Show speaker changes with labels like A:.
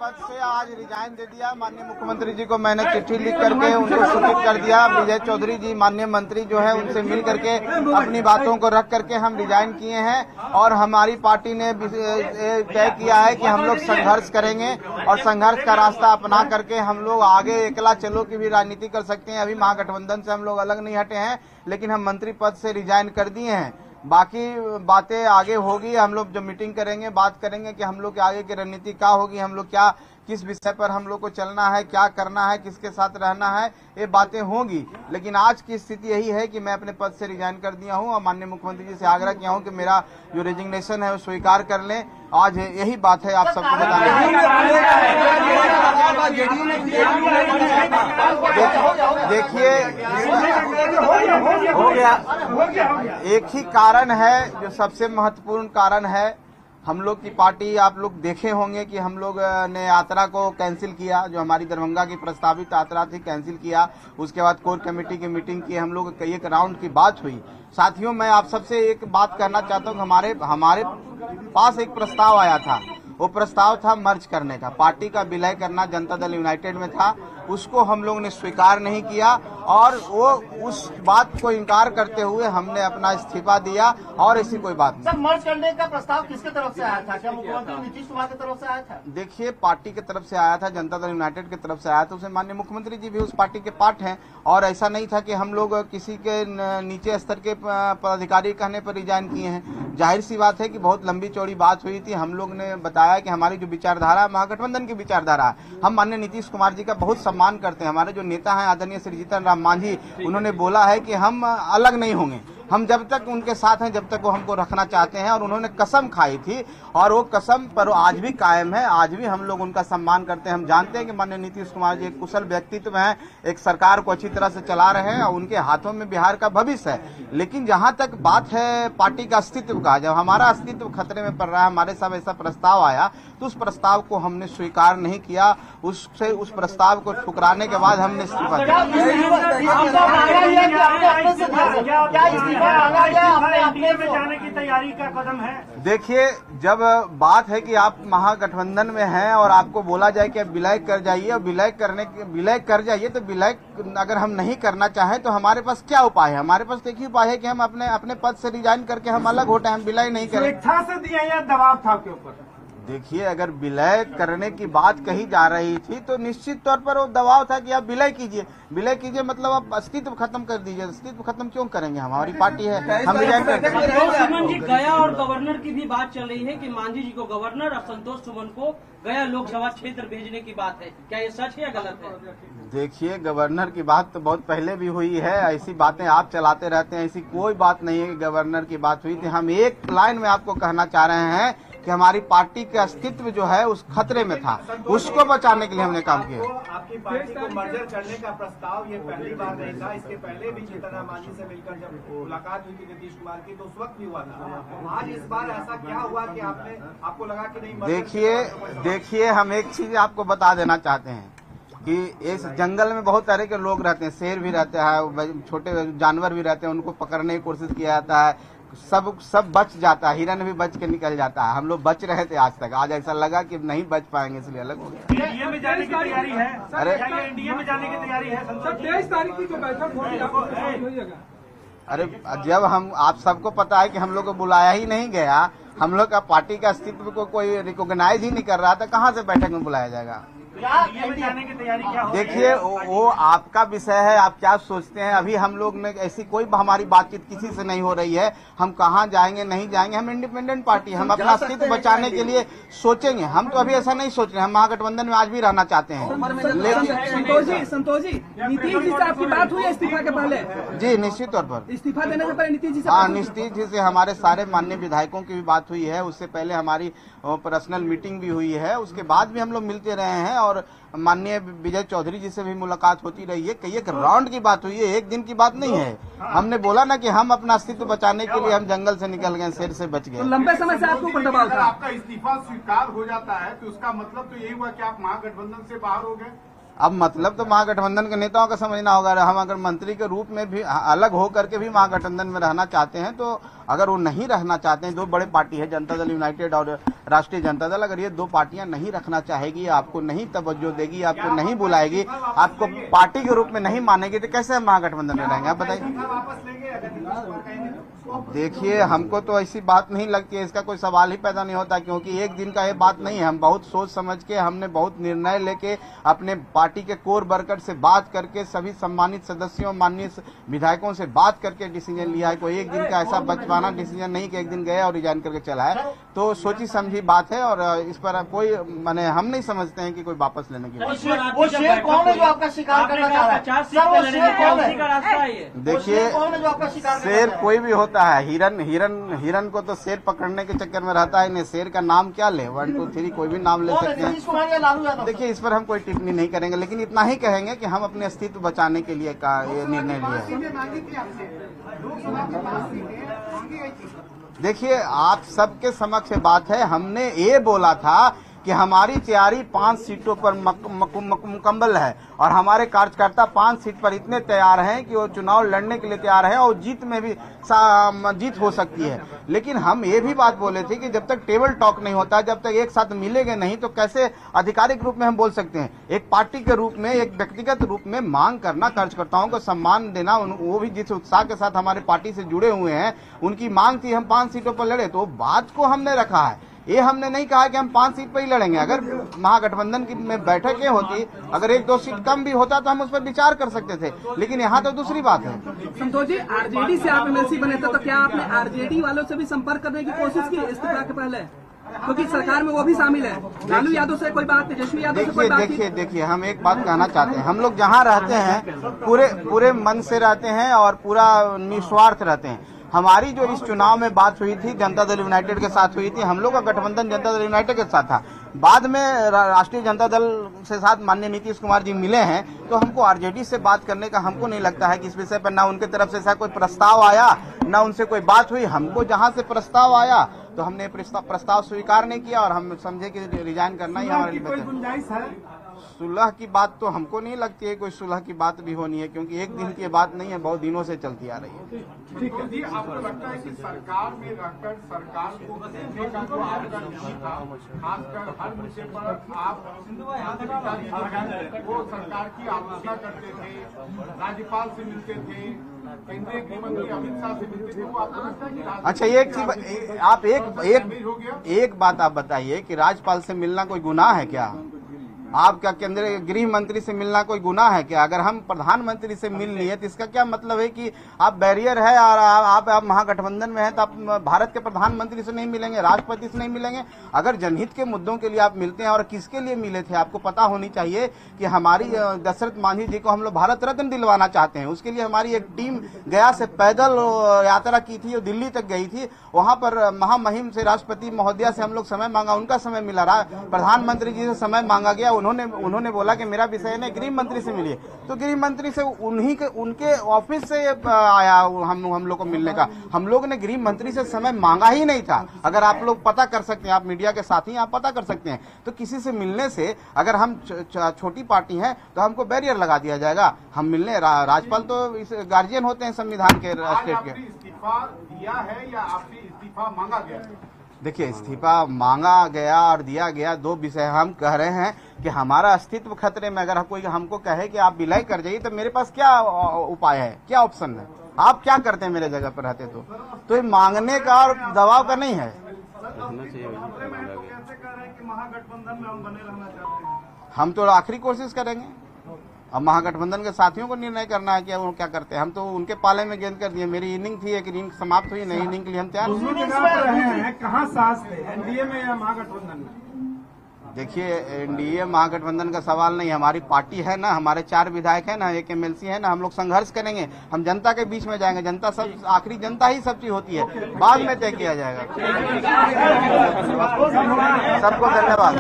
A: पद से आज रिजाइन दे दिया। माननीय मुख्यमंत्री जी को मैंने चिट्ठी लिख करके उनको सूचित कर दिया। विजय चौधरी जी माननीय मंत्री जो है उनसे मिल करके अपनी बातों को रख करके हम रिजाइन किए हैं और हमारी पार्टी ने तय किया है कि हम लोग संघर्ष करेंगे और संघर्ष का रास्ता अपना करके हम लोग आगे एकला चलो की भी राजनीति कर सकते हैं। अभी महागठबंधन से हम लोग अलग नहीं हटे हैं, लेकिन हम मंत्री पद से रिजाइन कर दिए हैं। बाकी बातें आगे होगी, हम लोग जो मीटिंग करेंगे बात करेंगे कि हम लोग के आगे की रणनीति क्या होगी, हम लोग क्या किस विषय पर हम लोग को चलना है, क्या करना है, किसके साथ रहना है, ये बातें होंगी। लेकिन आज की स्थिति यही है कि मैं अपने पद से रिजाइन कर दिया हूं और माननीय मुख्यमंत्री जी से आग्रह किया हूं कि मेरा जो रेजिग्नेशन है वो स्वीकार कर लें। आज यही बात है आप सबको बताने। देखिए एक ही कारण है जो सबसे महत्वपूर्ण कारण है। हम लोग की पार्टी आप लोग देखे होंगे कि हम लोग ने यात्रा को कैंसिल किया, जो हमारी दरभंगा की प्रस्तावित यात्रा थी कैंसिल किया। उसके बाद कोर कमेटी की मीटिंग की, हम लोग कई एक राउंड की बात हुई। साथियों मैं आप सबसे एक बात कहना चाहता हूँ, हमारे पास एक प्रस्ताव आया था। वो प्रस्ताव था मर्ज करने का, पार्टी का विलय करना जनता दल यूनाइटेड में था। उसको हम लोग ने स्वीकार नहीं किया और वो उस बात को इनकार करते हुए हमने अपना इस्तीफा दिया और ऐसी कोई बात नहीं।
B: सर मर्ज करने का प्रस्ताव किसके तरफ से आया था? क्या मुख्यमंत्री नीतीश कुमार की तरफ से आया था?
A: देखिए पार्टी की तरफ से आया था, जनता दल यूनाइटेड की तरफ से आया था। उसे माननीय मुख्यमंत्री जी भी उस पार्टी के पार्ट हैं और ऐसा नहीं था कि हम लोग किसी के नीचे स्तर के पदाधिकारी कहने पर रिजाइन किए हैं। जाहिर सी बात है कि बहुत लंबी चौड़ी बात हुई थी। हम लोग ने बताया कि हमारी जो विचारधारा महागठबंधन की विचारधारा है, हम माननीय नीतीश कुमार जी का बहुत सम्मान करते हैं। हमारे जो नेता हैं आदरणीय श्री जीतन राम मांझी, उन्होंने बोला है कि हम अलग नहीं होंगे, हम जब तक उनके साथ हैं जब तक वो हमको रखना चाहते हैं। और उन्होंने कसम खाई थी और वो कसम पर आज भी कायम है। आज भी हम लोग उनका सम्मान करते हैं। हम जानते हैं कि माननीय नीतीश कुमार जी एक कुशल व्यक्तित्व हैं, एक सरकार को अच्छी तरह से चला रहे हैं और उनके हाथों में बिहार का भविष्य है। लेकिन जहां तक बात है पार्टी का अस्तित्व का, जब हमारा अस्तित्व खतरे में पड़ रहा है, हमारे साथ ऐसा प्रस्ताव आया तो उस प्रस्ताव को हमने स्वीकार नहीं किया। उस प्रस्ताव को ठुकराने के बाद हमने इस्तीफा दिया।
B: में जाने की तैयारी का कदम है?
A: देखिए जब बात है कि आप महागठबंधन में हैं और आपको बोला जाए कि आप विलय कर जाइए और विलय कर जाइए, तो विलय अगर हम नहीं करना चाहें तो हमारे पास क्या उपाय है? हमारे पास एक ही उपाय है कि हम अपने पद से रिजाइन करके हम अलग होते हैं, हम विलय नहीं करें।
B: स्वेच्छा से दिया या दबाव था आपके ऊपर?
A: देखिए अगर विलय करने की बात कही जा रही थी तो निश्चित तौर पर वो दबाव था कि आप विलय कीजिए। विलय कीजिए मतलब आप अस्तित्व खत्म कर दीजिए। अस्तित्व खत्म क्यों करेंगे? हमारी पार्टी है, हम रिजाइन करते हैं।
C: सुमन जी गया और गवर्नर की भी बात चल रही है कि मांझी जी को गवर्नर और संतोष सुमन को गया लोकसभा क्षेत्र भेजने की बात है, क्या ये सच है या गलत है?
A: देखिए गवर्नर की बात तो बहुत पहले भी हुई है। ऐसी बातें आप चलाते रहते हैं, ऐसी कोई बात नहीं है कि गवर्नर की बात हुई थी। हम एक लाइन में आपको कहना चाह रहे हैं कि हमारी पार्टी का अस्तित्व जो है उस खतरे में था, उसको बचाने के लिए हमने काम किया।
D: आपकी पार्टी को मर्जर करने का प्रस्ताव ये पहली बार नहीं था। इसके पहले भी जीतन राम मांझी से मिलकर जब मुलाकात हुई थी नीतीश कुमार की तो उस वक्त भी हुआ था। आज इस बार ऐसा क्या हुआ कि आपको लगा कि नहीं?
A: देखिए हम एक चीज आपको बता देना चाहते हैं कि इस जंगल में बहुत तरह के लोग रहते हैं, शेर भी रहते हैं, छोटे जानवर भी रहते हैं, उनको पकड़ने की कोशिश किया जाता है, सब बच जाता है, हिरन भी बच के निकल जाता है। हम लोग बच रहे थे आज तक, आज ऐसा लगा कि नहीं बच पाएंगे इसलिए अलग हो गया।
B: एनडीए में जाने की तैयारी है?
A: अरे
B: एनडीए में जाने की तैयारी है?
E: 23 तारीख की जो बैठक होगी।
A: अरे जब हम आप सबको पता है कि हम लोग को बुलाया ही नहीं गया, हम लोग का पार्टी का अस्तित्व को कोई रिकॉग्नाइज ही नहीं कर रहा था, कहाँ से बैठक में बुलाया जाएगा?
B: जाने की तैयारी क्या हो?
A: देखिए वो आपका विषय है, आप क्या सोचते हैं। अभी हम लोग ने ऐसी कोई हमारी बातचीत किसी से नहीं हो रही है। हम कहाँ जाएंगे नहीं जाएंगे, हम इंडिपेंडेंट पार्टी, हम अपना अस्तित्व बचाने के लिए सोचेंगे। हम तो अभी ऐसा नहीं सोच रहे, हम महागठबंधन में आज भी रहना चाहते हैं।
E: लेकिन संतोष जी नीतीश जी से आपकी बात हुई इस्तीफा के पहले?
A: जी निश्चित तौर पर
E: इस्तीफा देने से पहले नीतीश जी से?
A: हाँ नीतीश जी से हमारे सारे माननीय विधायकों की भी बात हुई है। उससे पहले हमारी पर्सनल मीटिंग भी हुई है, उसके बाद भी हम लोग मिलते रहे हैं और माननीय विजय चौधरी जी से भी मुलाकात होती रही है। कई एक राउंड की बात हुई है, एक दिन की बात नहीं है। हमने बोला ना कि हम अपना अस्तित्व बचाने के लिए हम जंगल से निकल गए, शेर से बच गए।
E: तो लंबे समय से आपको ऊपर दबाव था?
D: आपका इस्तीफा स्वीकार हो जाता है तो उसका मतलब तो यही हुआ कि आप महागठबंधन से बाहर हो गए?
A: अब मतलब तो महागठबंधन के नेताओं का समझना होगा। हम अगर मंत्री के रूप में भी अलग हो करके भी महागठबंधन में रहना चाहते हैं, तो अगर वो नहीं रहना चाहते हैं, दो बड़े पार्टी है जनता दल यूनाइटेड और राष्ट्रीय जनता दल, अगर ये दो पार्टियां नहीं रखना चाहेगी, आपको नहीं तवज्जो देगी, आपको नहीं बुलाएगी, आपको पार्टी के रूप में नहीं मानेगी, तो कैसे हम महागठबंधन में रहेंगे? आप बताइए। देखिए, हमको तो ऐसी बात नहीं लगती है, इसका कोई सवाल ही पैदा नहीं होता, क्योंकि एक दिन का ये बात नहीं है। हम बहुत सोच समझ के, हमने बहुत निर्णय लेके, अपने पार्टी के कोर वर्कर से बात करके, सभी सम्मानित सदस्यों, माननीय विधायकों से बात करके डिसीजन लिया है। कोई एक दिन का ऐसा बचपना डिसीजन नहीं कि एक दिन गया और रिजाइन करके चला है। तो सोची समझी बात है, और इस पर कोई माने हम नहीं समझते हैं कि कोई वापस लेने की बात।
B: वो शेर कौन है जो आपका शिकार करना चाह रहा है?
A: देखिए, शेर कोई भी होता है, हिरन को तो शेर पकड़ने के चक्कर में रहता है। इन्हें शेर का नाम क्या ले, 1 2 3 कोई भी नाम ले सकते हैं। देखिए, इस पर हम कोई टिप्पणी नहीं करेंगे, लेकिन इतना ही कहेंगे कि हम अपने अस्तित्व बचाने के लिए का ये निर्णय लिया है। देखिए, आप सबके समक्ष बात है, हमने ये बोला था कि हमारी तैयारी 5 सीटों पर मुकम्मल है, और हमारे कार्यकर्ता 5 सीट पर इतने तैयार हैं कि वो चुनाव लड़ने के लिए तैयार है, और जीत में भी जीत हो सकती है। लेकिन हम ये भी बात बोले थे कि जब तक टेबल टॉक नहीं होता, जब तक एक साथ मिलेंगे नहीं, तो कैसे आधिकारिक रूप में हम बोल सकते हैं। एक पार्टी के रूप में, एक व्यक्तिगत रूप में मांग करना, कार्यकर्ताओं को सम्मान देना, वो भी जिस उत्साह के साथ हमारे पार्टी से जुड़े हुए हैं, उनकी मांग थी हम 5 सीटों पर लड़े, तो बात को हमने रखा है। ये हमने नहीं कहा कि हम 5 सीट पर ही लड़ेंगे। अगर महागठबंधन की में बैठकें होती, अगर 1 2 सीट कम भी होता तो हम उस पर विचार कर सकते थे, लेकिन यहाँ तो दूसरी बात है।
E: संतोष जी, आरजेडी से आप एमएलसी बने थे, तो क्या आपने आरजेडी वालों से भी संपर्क करने की कोशिश की इस्तीफा के पहले? क्योंकि सरकार में वो भी शामिल है। लालू यादव से कोई बात, तेजस्वी यादव से कोई बात?
A: देखिए, हम एक बात कहना चाहते हैं, हम लोग जहाँ रहते हैं पूरे मन से रहते हैं और पूरा निस्वार्थ रहते हैं। हमारी जो इस चुनाव में बात हुई थी, जनता दल यूनाइटेड के साथ हुई थी। हम लोग का गठबंधन जनता दल यूनाइटेड के साथ था। बाद में राष्ट्रीय जनता दल से साथ माननीय नीतीश कुमार जी मिले हैं, तो हमको आरजेडी से बात करने का हमको नहीं लगता है कि इस विषय पर ना उनके तरफ से ऐसा कोई प्रस्ताव आया, ना उनसे कोई बात हुई। हमको जहां से प्रस्ताव आया तो हमने प्रस्ताव स्वीकार नहीं किया, और हम समझे कि रिजाइन करना ही हमारे लिए बेहतर है। सुलह की बात तो हमको नहीं लगती है कोई सुलह की बात भी होनी है, क्योंकि एक दिन की बात नहीं है, बहुत दिनों से चलती आ रही है।
F: ठीक है जी, आपको लगता है कि सरकार में रहकर सरकार को देखने का जो आपका नीति था, खासकर हर मुद्दे पर आप वो सरकार की आलोचना करते थे, राज्यपाल से मिलते थे, केंद्रीय गृह मंत्री अमित शाह से मिलते थे, वो आपको लगता है कि
A: अच्छा, एक चीज आप एक बात आप बताइए कि राज्यपाल से मिलना कोई गुनाह है क्या? आपका केंद्रीय गृह मंत्री से मिलना कोई गुनाह है क्या? अगर हम प्रधानमंत्री से मिल लिए तो इसका क्या मतलब है कि आप बैरियर है और आप महागठबंधन में हैं, तो आप भारत के प्रधानमंत्री से नहीं मिलेंगे, राष्ट्रपति से नहीं मिलेंगे? अगर जनहित के मुद्दों के लिए आप मिलते हैं, और किसके लिए मिले थे आपको पता होनी चाहिए कि हमारी दशरथ मांझी जी को हम लोग भारत रत्न दिलवाना चाहते हैं। उसके लिए हमारी एक टीम गया से पैदल यात्रा की थी, वो दिल्ली तक गई थी। वहां पर महामहिम से, राष्ट्रपति महोदया से हम लोग समय मांगा, उनका समय मिला। प्रधानमंत्री जी से समय मांगा गया, उन्होंने बोला कि मेरा विषय है, गृह मंत्री से मिलिए, तो गृह मंत्री से उनके ऑफिस से आया हम लोग को मिलने का। हम लोग ने गृह मंत्री से समय मांगा ही नहीं था। अगर आप लोग पता कर सकते हैं, आप मीडिया के साथी आप पता कर सकते हैं, तो किसी से मिलने से, अगर हम छोटी पार्टी हैं तो हमको बैरियर लगा दिया जाएगा। हम मिलने, राज्यपाल तो इस गार्जियन होते हैं संविधान के, स्टेट के।
F: इस्तीफा दिया है या आपसे इस्तीफा मांगा गया?
A: देखिए, इस्तीफा मांगा गया और दिया गया, दो विषय। हम कह रहे हैं कि हमारा अस्तित्व खतरे में, अगर कोई हमको कहे कि आप विलय कर जाइए, तो मेरे पास क्या उपाय है, क्या ऑप्शन है? आप क्या करते हैं मेरे जगह पर रहते? तो ये मांगने का और दबाव का नहीं है। हम तो आखिरी कोशिश करेंगे। अब महागठबंधन के साथियों को निर्णय करना है कि वो क्या करते हैं। हम तो उनके पाले में गेंद कर दिए। मेरी इनिंग थी, एक इनिंग समाप्त हुई, नई इनिंग के लिए हम तैयार।
F: कहाँ सास थे, एनडीए में या महागठबंधन में?
A: देखिए, एनडीए महागठबंधन का सवाल नहीं, हमारी पार्टी है ना, हमारे 4 विधायक है ना, 1 एमएलसी है ना, हम लोग संघर्ष करेंगे, हम जनता के बीच में जाएंगे। जनता सब, आखिरी जनता ही सब चीज होती है, बाद में तय किया जाएगा। सबको धन्यवाद।